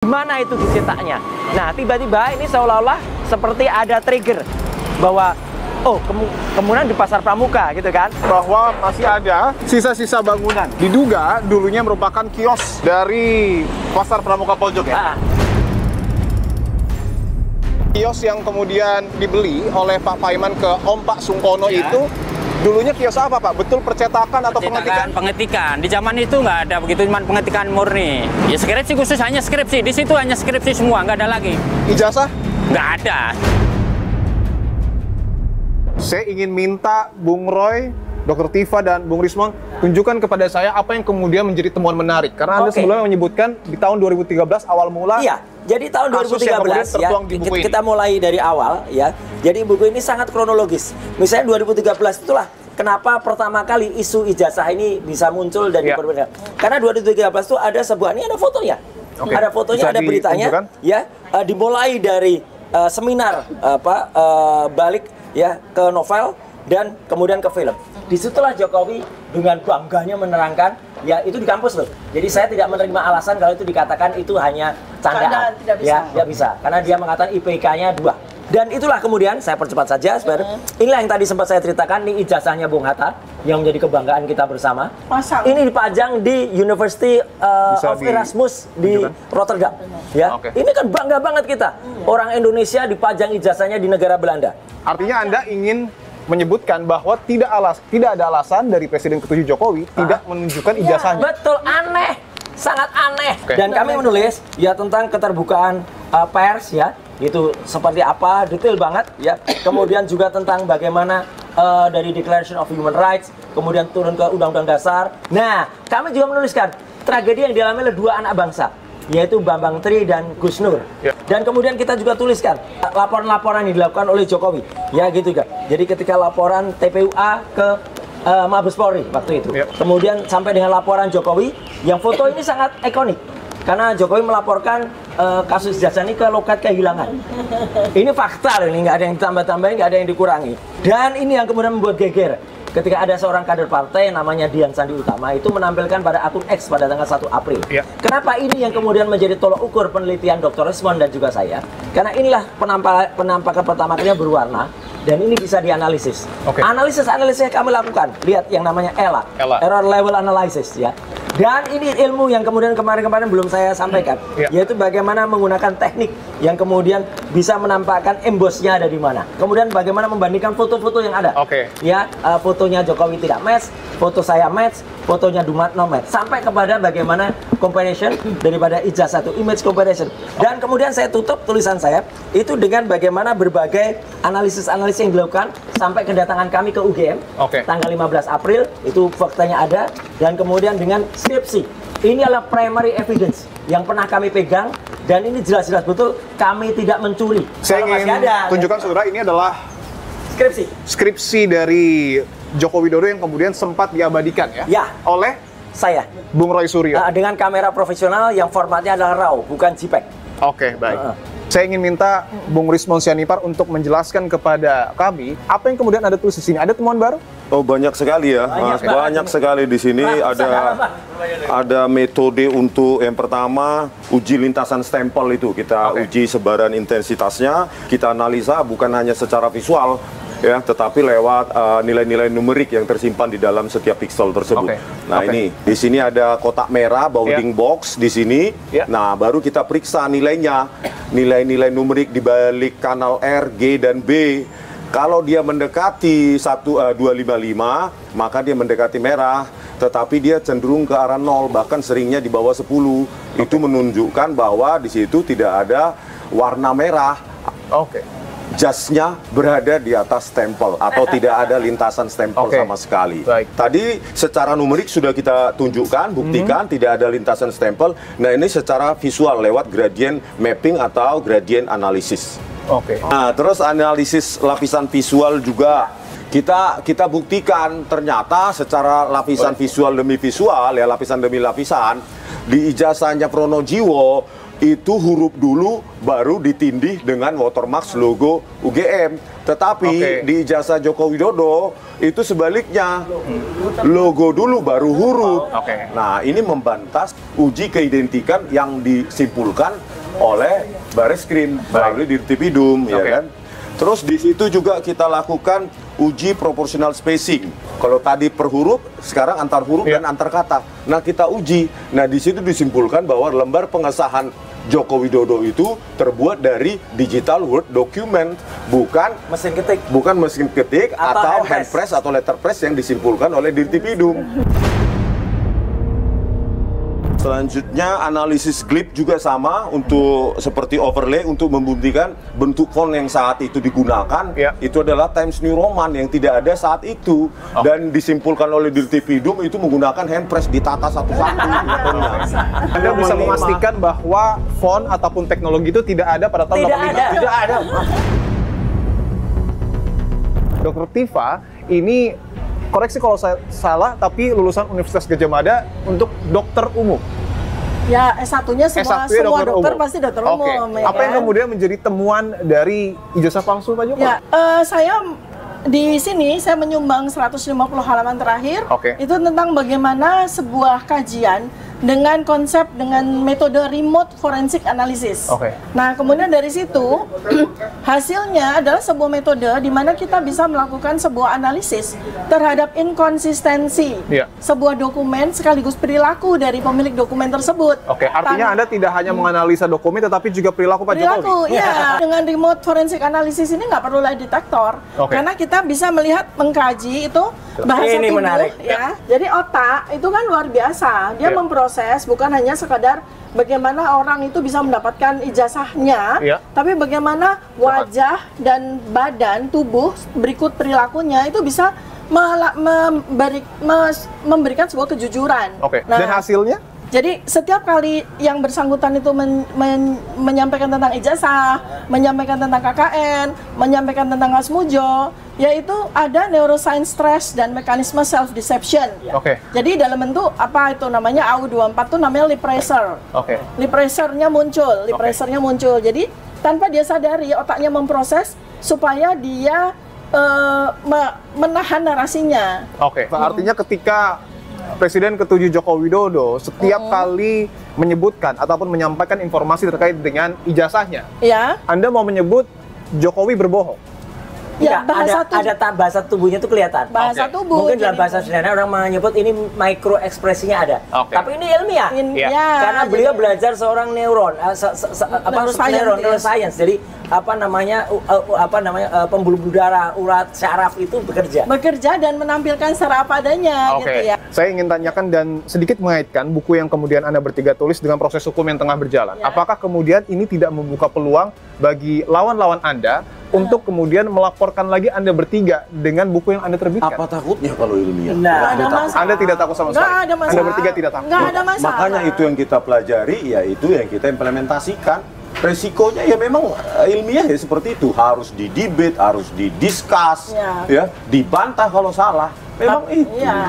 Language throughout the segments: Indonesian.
Gimana itu dicetaknya? Nah, tiba-tiba ini seolah-olah seperti ada trigger bahwa kemudian di Pasar Pramuka gitu kan, bahwa masih ada sisa-sisa bangunan. Diduga dulunya merupakan kios dari Pasar Pramuka Pojok ya. Kios yang kemudian dibeli oleh Pak Paiman ke Om Pak Sungkono itu dulunya kios apa Pak? Betul percetakan atau pengetikan? Pengetikan. Di zaman itu nggak ada begitu, cuma pengetikan murni. Ya skripsi khusus, hanya skripsi. Di situ hanya skripsi semua, nggak ada lagi. Ijazah? Nggak ada. Saya ingin minta Bung Roy, Dr. Tifa, dan Bung Rismon tunjukkan kepada saya apa yang kemudian menjadi temuan menarik. Karena Anda sebelumnya menyebutkan di tahun 2013 awal mula. Iya, jadi tahun 2013 ya, kita mulai dari awal ya. Jadi buku ini sangat kronologis. Misalnya 2013 itulah kenapa pertama kali isu ijazah ini bisa muncul dan diperbincangkan. Karena 2013 itu ada sebuah, ini ada fotonya. Ada fotonya, ada beritanya ya. Dimulai dari seminar balik ya ke novel dan kemudian ke film. Disitulah Jokowi dengan bangganya menerangkan, ya itu di kampus loh. Jadi saya tidak menerima alasan kalau itu dikatakan itu hanya candaan. Ya, tidak bisa. Karena dia mengatakan IPK-nya 2. Dan itulah kemudian, saya percepat saja sebenarnya. Inilah yang tadi sempat saya ceritakan, ini ijazahnya Bung Hatta yang menjadi kebanggaan kita bersama. Ini dipajang di University of Erasmus di Rotterdam. Ya, ini kan bangga banget kita. Orang Indonesia dipajang ijazahnya di negara Belanda. Artinya Anda ingin menyebutkan bahwa tidak ada alasan dari Presiden ke-7 Jokowi tidak menunjukkan ijazahnya. Betul, aneh, sangat aneh. Dan kami menulis ya tentang keterbukaan pers ya, itu seperti apa, detail banget ya. Kemudian juga tentang bagaimana dari Declaration of Human Rights, kemudian turun ke Undang-Undang Dasar. Nah, kami juga menuliskan tragedi yang dialami oleh 2 anak bangsa, yaitu Bambang Tri dan Gus Nur. Dan kemudian kita juga tuliskan laporan-laporan yang dilakukan oleh Jokowi. Ya gitu kan. Jadi ketika laporan TPUA ke Mabes Polri waktu itu. Kemudian sampai dengan laporan Jokowi, yang foto ini sangat ikonik. Karena Jokowi melaporkan kasus ijazah ini ke loket kehilangan. Ini fakta, ini nggak ada yang ditambah-tambahin, nggak ada yang dikurangi. Dan ini yang kemudian membuat geger. Ketika ada seorang kader partai namanya Dian Sandi Utama itu menampilkan pada akun X pada tanggal 1 April. Kenapa ini yang kemudian menjadi tolok ukur penelitian Dr. Rismon dan juga saya? Karena inilah penampakan pertama kalinya berwarna dan ini bisa dianalisis. Analisis yang kami lakukan. Lihat yang namanya ELA. Error Level Analysis ya. Dan ini ilmu yang kemudian kemarin-kemarin belum saya sampaikan, yaitu bagaimana menggunakan teknik yang kemudian bisa menampakkan embossnya ada di mana. Kemudian bagaimana membandingkan foto-foto yang ada. Ya, fotonya Jokowi tidak match, foto saya match, fotonya Dumatno match, sampai kepada bagaimana comparison daripada ijazah itu, image comparison. Dan kemudian saya tutup tulisan saya itu dengan bagaimana berbagai analisis-analisis yang dilakukan sampai kedatangan kami ke UGM tanggal 15 April, itu faktanya ada. Dan kemudian dengan skripsi, ini adalah primary evidence yang pernah kami pegang dan ini jelas-jelas betul kami tidak mencuri. Saya ingin tunjukkan saudara, ini adalah skripsi dari Joko Widodo yang kemudian sempat diabadikan ya oleh saya, Bung Roy Suryo, dengan kamera profesional yang formatnya adalah RAW bukan JPEG. Baik. Saya ingin minta Bung Rismon Sianipar untuk menjelaskan kepada kami apa yang kemudian ada tulis di sini. Ada temuan baru? Oh, banyak sekali ya, Mas. Banyak sekali di sini. Ada metode untuk yang pertama uji lintasan stempel itu. Kita uji sebaran intensitasnya, kita analisa bukan hanya secara visual ya, tetapi lewat nilai-nilai numerik yang tersimpan di dalam setiap pixel tersebut. Nah, ini di sini ada kotak merah bounding box di sini. Nah, baru kita periksa nilainya, nilai-nilai numerik di balik kanal R, G dan B. Kalau dia mendekati 255, maka dia mendekati merah, tetapi dia cenderung ke arah 0, bahkan seringnya di bawah 10. Itu menunjukkan bahwa di situ tidak ada warna merah. Jasnya berada di atas stempel atau tidak ada lintasan stempel sama sekali. Tadi secara numerik sudah kita tunjukkan, buktikan tidak ada lintasan stempel. Nah, ini secara visual lewat gradient mapping atau gradient analisis. Nah, terus analisis lapisan visual juga kita buktikan ternyata secara lapisan visual demi visual ya, lapisan demi lapisan di ijazahnya Pronojiwo itu huruf dulu baru ditindih dengan watermark logo UGM. Tetapi di ijazah Joko Widodo itu sebaliknya, logo dulu baru huruf. Nah, ini membantah uji keidentikan yang disimpulkan oleh Bareskrim melalui Dirtipidum, ya kan? Terus di situ juga kita lakukan uji proportional spacing. Kalau tadi per huruf, sekarang antar huruf dan antar kata. Nah, kita uji. Nah, di situ disimpulkan bahwa lembar pengesahan Joko Widodo itu terbuat dari digital word document, bukan mesin ketik, atau hand press atau letter press yang disimpulkan oleh Dirtipidum. Selanjutnya analisis glip juga sama untuk seperti overlay untuk membuktikan bentuk font yang saat itu digunakan itu adalah Times New Roman yang tidak ada saat itu dan disimpulkan oleh Dirtipidum itu menggunakan hand press ditata satu-satu. Anda bisa memastikan bahwa font ataupun teknologi itu tidak ada pada tahun 85? Tidak ada. Dr. Tifa ini, koreksi kalau saya salah, tapi lulusan Universitas Gadjah Mada untuk dokter umum. Ya, S1-nya semua dokter pasti dokter umum. Ya, apa yang kemudian menjadi temuan dari ijazah palsu, Pak Joko? Ya, saya di sini saya menyumbang 150 halaman terakhir. Itu tentang bagaimana sebuah kajian dengan konsep dengan metode remote forensic analysis. Nah, kemudian dari situ hasilnya adalah sebuah metode di mana kita bisa melakukan sebuah analisis terhadap inkonsistensi sebuah dokumen sekaligus perilaku dari pemilik dokumen tersebut. Artinya Anda tidak hanya menganalisa dokumen tetapi juga perilaku Pak Jokowi. Iya. Dengan remote forensic analysis ini nggak perlu lie detektor karena kita bisa melihat mengkaji itu bahasa ini tubuh menarik. ya. Jadi otak itu kan luar biasa. Dia memproses bukan hanya sekadar bagaimana orang itu bisa mendapatkan ijazahnya, tapi bagaimana wajah dan badan tubuh berikut perilakunya itu bisa memberikan sebuah kejujuran. Nah, dan hasilnya? Jadi setiap kali yang bersangkutan itu menyampaikan tentang ijazah, menyampaikan tentang KKN, menyampaikan tentang Asmujo, yaitu ada neuroscience stress dan mekanisme self deception. Jadi dalam bentuk apa itu namanya AU24 itu namanya lip pressure. Lip pressure-nya muncul. Jadi tanpa dia sadari otaknya memproses supaya dia menahan narasinya. Artinya ketika Presiden ke-7 Joko Widodo setiap kali menyebutkan ataupun menyampaikan informasi terkait dengan ijazahnya, Anda mau menyebut Jokowi berbohong? Ya, bahasa tubuhnya itu kelihatan. Bahasa tubuh. Mungkin dalam bahasa sederhana orang menyebut ini mikro ekspresinya ada. Tapi ini ilmiah. Karena beliau belajar seorang neuron, neuroscience. Jadi pembuluh darah, urat syaraf itu bekerja dan menampilkan secara apa adanya gitu ya. Saya ingin tanyakan dan sedikit mengaitkan buku yang kemudian Anda bertiga tulis dengan proses hukum yang tengah berjalan. Apakah kemudian ini tidak membuka peluang bagi lawan-lawan Anda untuk kemudian melaporkan lagi Anda bertiga dengan buku yang Anda terbitkan? Apa takutnya kalau ilmiah? Anda tidak takut sama sekali? Anda bertiga tidak takut? Nggak ada masalah. Makanya itu yang kita pelajari, yaitu yang kita implementasikan. Resikonya ya memang ilmiah ya seperti itu, harus didebate, harus didiskus, dibantah kalau salah. Memang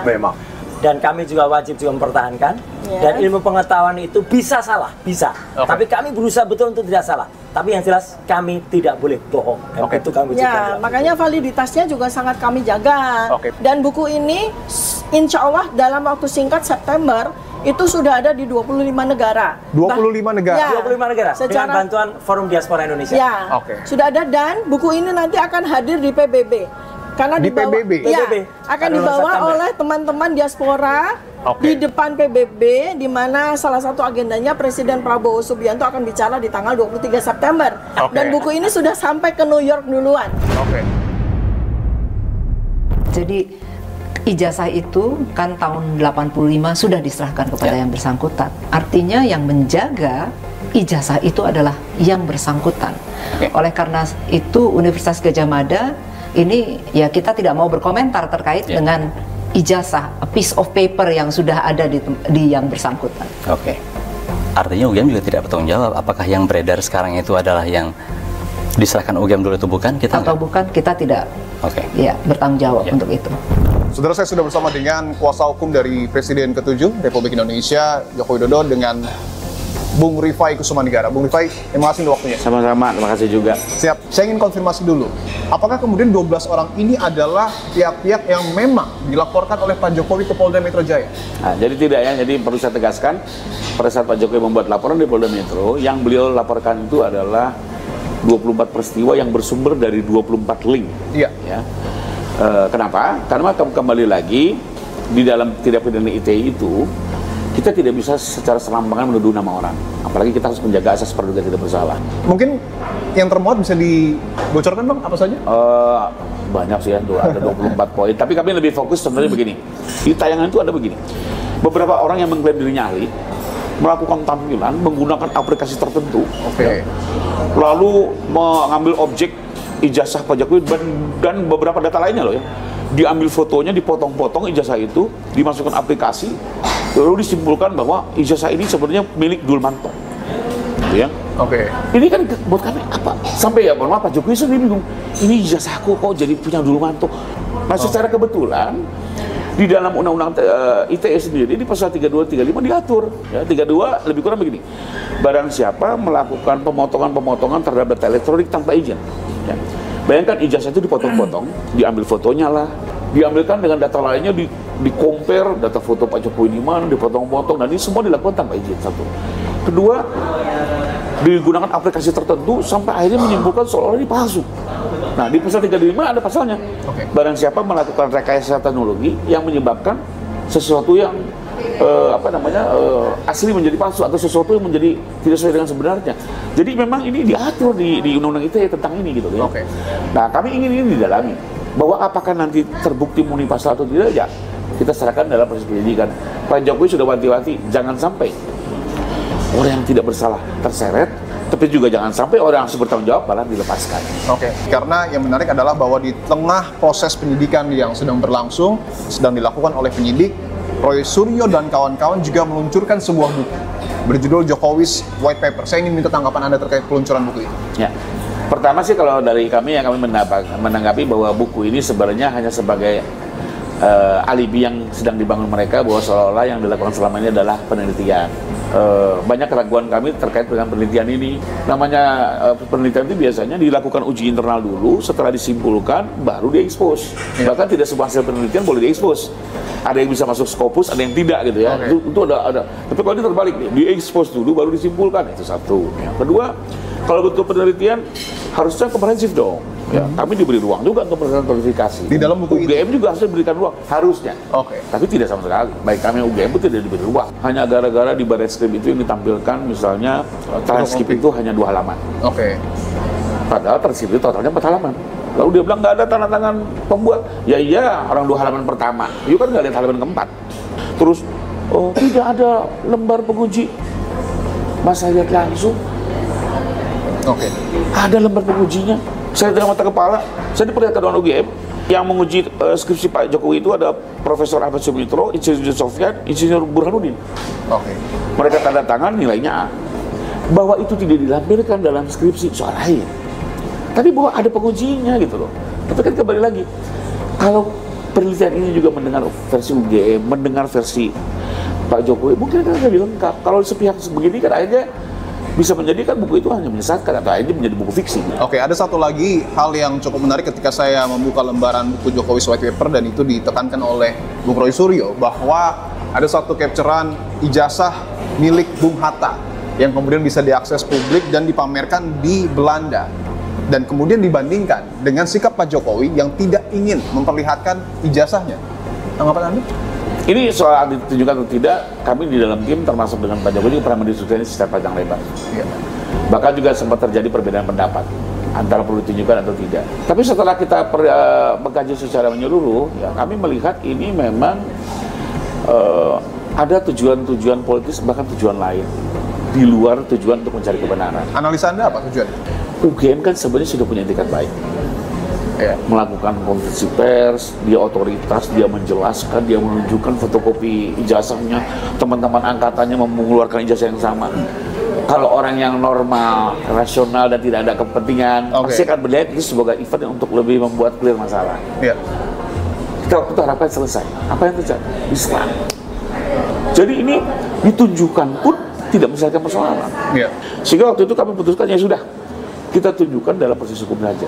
memang. Dan kami juga wajib mempertahankan. Dan ilmu pengetahuan itu bisa salah, bisa. Tapi kami berusaha betul untuk tidak salah. Tapi yang jelas kami tidak boleh bohong. Itu kami makanya validitasnya juga sangat kami jaga. Dan buku ini insya Allah dalam waktu singkat September itu sudah ada di 25 negara. 25 negara? 25 negara, dengan bantuan Forum Diaspora Indonesia. Sudah ada, dan buku ini nanti akan hadir di PBB. Karena akan dibawa oleh teman-teman diaspora di depan PBB, di mana salah satu agendanya Presiden Prabowo Subianto akan bicara di tanggal 23 September. Dan buku ini sudah sampai ke New York duluan. Jadi ijazah itu kan tahun 85 sudah diserahkan kepada yang bersangkutan. Artinya yang menjaga ijazah itu adalah yang bersangkutan. Oleh karena itu Universitas Gadjah Mada ini ya kita tidak mau berkomentar terkait dengan ijazah, a piece of paper yang sudah ada di yang bersangkutan. Artinya UGM juga tidak bertanggung jawab apakah yang beredar sekarang itu adalah yang diserahkan UGM dulu itu bukan? Kita tidak bertanggung jawab untuk itu. Saudara, saya sudah bersama dengan kuasa hukum dari Presiden ke-7 Republik Indonesia Joko Widodo dengan Bung Rifai Kusumanegara. Bung Rifai, terima kasih untuk waktunya. Sama-sama, terima kasih juga. Siap. Saya ingin konfirmasi dulu. Apakah kemudian 12 orang ini adalah pihak-pihak yang memang dilaporkan oleh Pak Jokowi ke Polda Metro Jaya? Nah, jadi tidak ya. Jadi perlu saya tegaskan, pada saat Pak Jokowi membuat laporan di Polda Metro, yang beliau laporkan itu adalah 24 peristiwa yang bersumber dari 24 link. Iya. Ya. Kenapa? Karena kembali lagi di dalam tindak pidana ITE itu kita tidak bisa secara serampangan menuduh nama orang. Apalagi kita harus menjaga asas praduga tidak bersalah. Mungkin yang termuat bisa dibocorkan Bang, apa saja? Banyak sih ya, ada 24 poin. Tapi kami lebih fokus sebenarnya begini. Di tayangan itu ada begini. Beberapa orang yang mengklaim dirinya ahli melakukan tampilan menggunakan aplikasi tertentu. Oke. Lalu mengambil objek ijazah Pak Jokowi dan beberapa data lainnya loh ya. Diambil fotonya, dipotong-potong ijazah itu, dimasukkan aplikasi, lalu disimpulkan bahwa ijazah ini sebenarnya milik Dulmanto. Gitu ya. Oke. Ini kan buat kami apa? Sampai ya, mohon maaf, Pak Jokowi sendiri bingung. Ini ijazahku kok jadi punya Dulmanto. Nah, secara kebetulan di dalam undang-undang ITE sendiri di pasal 32 35 diatur ya, 32 lebih kurang begini. Barang siapa melakukan pemotongan terhadap data elektronik tanpa izin. Ya. Bayangkan ijazah itu dipotong-potong, diambil fotonya lah, diambilkan dengan data lainnya, di-compare data foto Pak Jokowi di mana, dipotong-potong, dan ini semua dilakukan tanpa izin. Satu. Kedua, digunakan aplikasi tertentu sampai akhirnya menyimpulkan seolah-olah ini palsu. Nah, di pasal 35 ada pasalnya. Barang siapa melakukan rekayasa teknologi yang menyebabkan sesuatu yang asli menjadi palsu atau sesuatu yang menjadi tidak sesuai dengan sebenarnya. Jadi memang ini diatur di undang-undang ITE tentang ini gitu ya. Nah, kami ingin ini didalami bahwa apakah nanti terbukti murni pasal atau tidak ya kita serahkan dalam proses penyidikan. Pak Jokowi sudah wanti-wanti jangan sampai orang yang tidak bersalah terseret, tapi juga jangan sampai orang yang bertanggung jawab malah dilepaskan. Karena yang menarik adalah bahwa di tengah proses penyidikan yang sedang berlangsung, sedang dilakukan oleh penyidik, Roy Suryo dan kawan-kawan juga meluncurkan sebuah buku berjudul Jokowi's White Paper. Saya ingin minta tanggapan Anda terkait peluncuran buku itu. Ya. Pertama sih kalau dari kami yang kami menanggapi bahwa buku ini sebenarnya hanya sebagai alibi yang sedang dibangun mereka bahwa seolah-olah yang dilakukan selama ini adalah penelitian. Banyak keraguan kami terkait dengan penelitian ini. Namanya penelitian itu biasanya dilakukan uji internal dulu, setelah disimpulkan baru diekspos. Bahkan tidak semua hasil penelitian boleh diekspos. Ada yang bisa masuk Scopus, ada yang tidak gitu ya. Itu ada. Tapi kalau ini terbalik nih, diekspos dulu baru disimpulkan, itu satu. Yang kedua, kalau betul penelitian harusnya komprehensif dong. Ya, kami diberi ruang juga untuk melakukan klarifikasi. Di dalam buku UGM juga harus diberikan ruang, harusnya. Tapi tidak sama sekali. Baik kami UGM pun tidak diberi ruang. Hanya gara-gara di Barreskrim itu yang ditampilkan misalnya transkrip itu hanya 2 halaman. Padahal transkrip itu totalnya 4 halaman. Lalu dia bilang nggak ada tanda tangan pembuat. Ya iya, orang 2 halaman pertama. You kan nggak lihat halaman keempat. Terus, oh tidak ada lembar penguji. Mas saya lihat langsung. Ada lembar pengujinya. Saya dengan mata kepala, saya diperlihatkan dengan UGM yang menguji skripsi Pak Jokowi itu ada Profesor Ahmad Sumitro, Insinyur Sofyan, Insinyur Burhanuddin. Mereka tanda tangan nilainya A. Bahwa itu tidak dilampirkan dalam skripsi soal lain. Tapi bahwa ada pengujinya gitu loh. Tapi kan kembali lagi, kalau penelitian ini juga mendengar versi UGM, mendengar versi Pak Jokowi, mungkin kan lebih lengkap. Kalau sepihak begini kan akhirnya bisa menjadikan buku itu hanya menyesatkan atau akhirnya menjadi buku fiksi. Ada satu lagi hal yang cukup menarik ketika saya membuka lembaran buku Jokowi's White Paper dan itu ditekankan oleh Bung Roy Suryo bahwa ada satu capturean ijazah milik Bung Hatta yang kemudian bisa diakses publik dan dipamerkan di Belanda dan kemudian dibandingkan dengan sikap Pak Jokowi yang tidak ingin memperlihatkan ijazahnya. Tanggapan Anda? Ini soal ditunjukkan atau tidak, kami di dalam tim termasuk dengan Pak Jokowi juga pernah mendiskusikan secara panjang lebar. Bahkan juga sempat terjadi perbedaan pendapat antara perlu ditunjukkan atau tidak. Tapi setelah kita mengkaji secara menyeluruh, ya kami melihat ini memang ada tujuan-tujuan politis bahkan tujuan lain di luar tujuan untuk mencari kebenaran. Analisa Anda apa tujuan? UGM kan sebenarnya sudah punya etikat baik. Melakukan konferensi pers, dia otoritas, dia menjelaskan, dia menunjukkan fotokopi ijazahnya, teman-teman angkatannya mengeluarkan ijazah yang sama. Kalau orang yang normal, rasional dan tidak ada kepentingan, pasti akan melihat itu sebagai event untuk lebih membuat clear masalah. Kita waktu itu harapkan selesai. Apa yang terjadi? Diserang. Jadi ini ditunjukkan pun tidak menyelesaikan persoalan. Sehingga waktu itu kami putuskan, ya sudah, kita tunjukkan dalam proses hukum saja.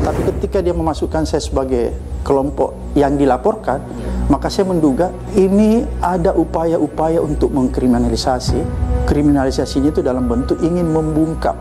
Tapi ketika dia memasukkan saya sebagai kelompok yang dilaporkan, maka saya menduga ini ada upaya-upaya untuk mengkriminalisasi. Kriminalisasinya itu dalam bentuk ingin membungkam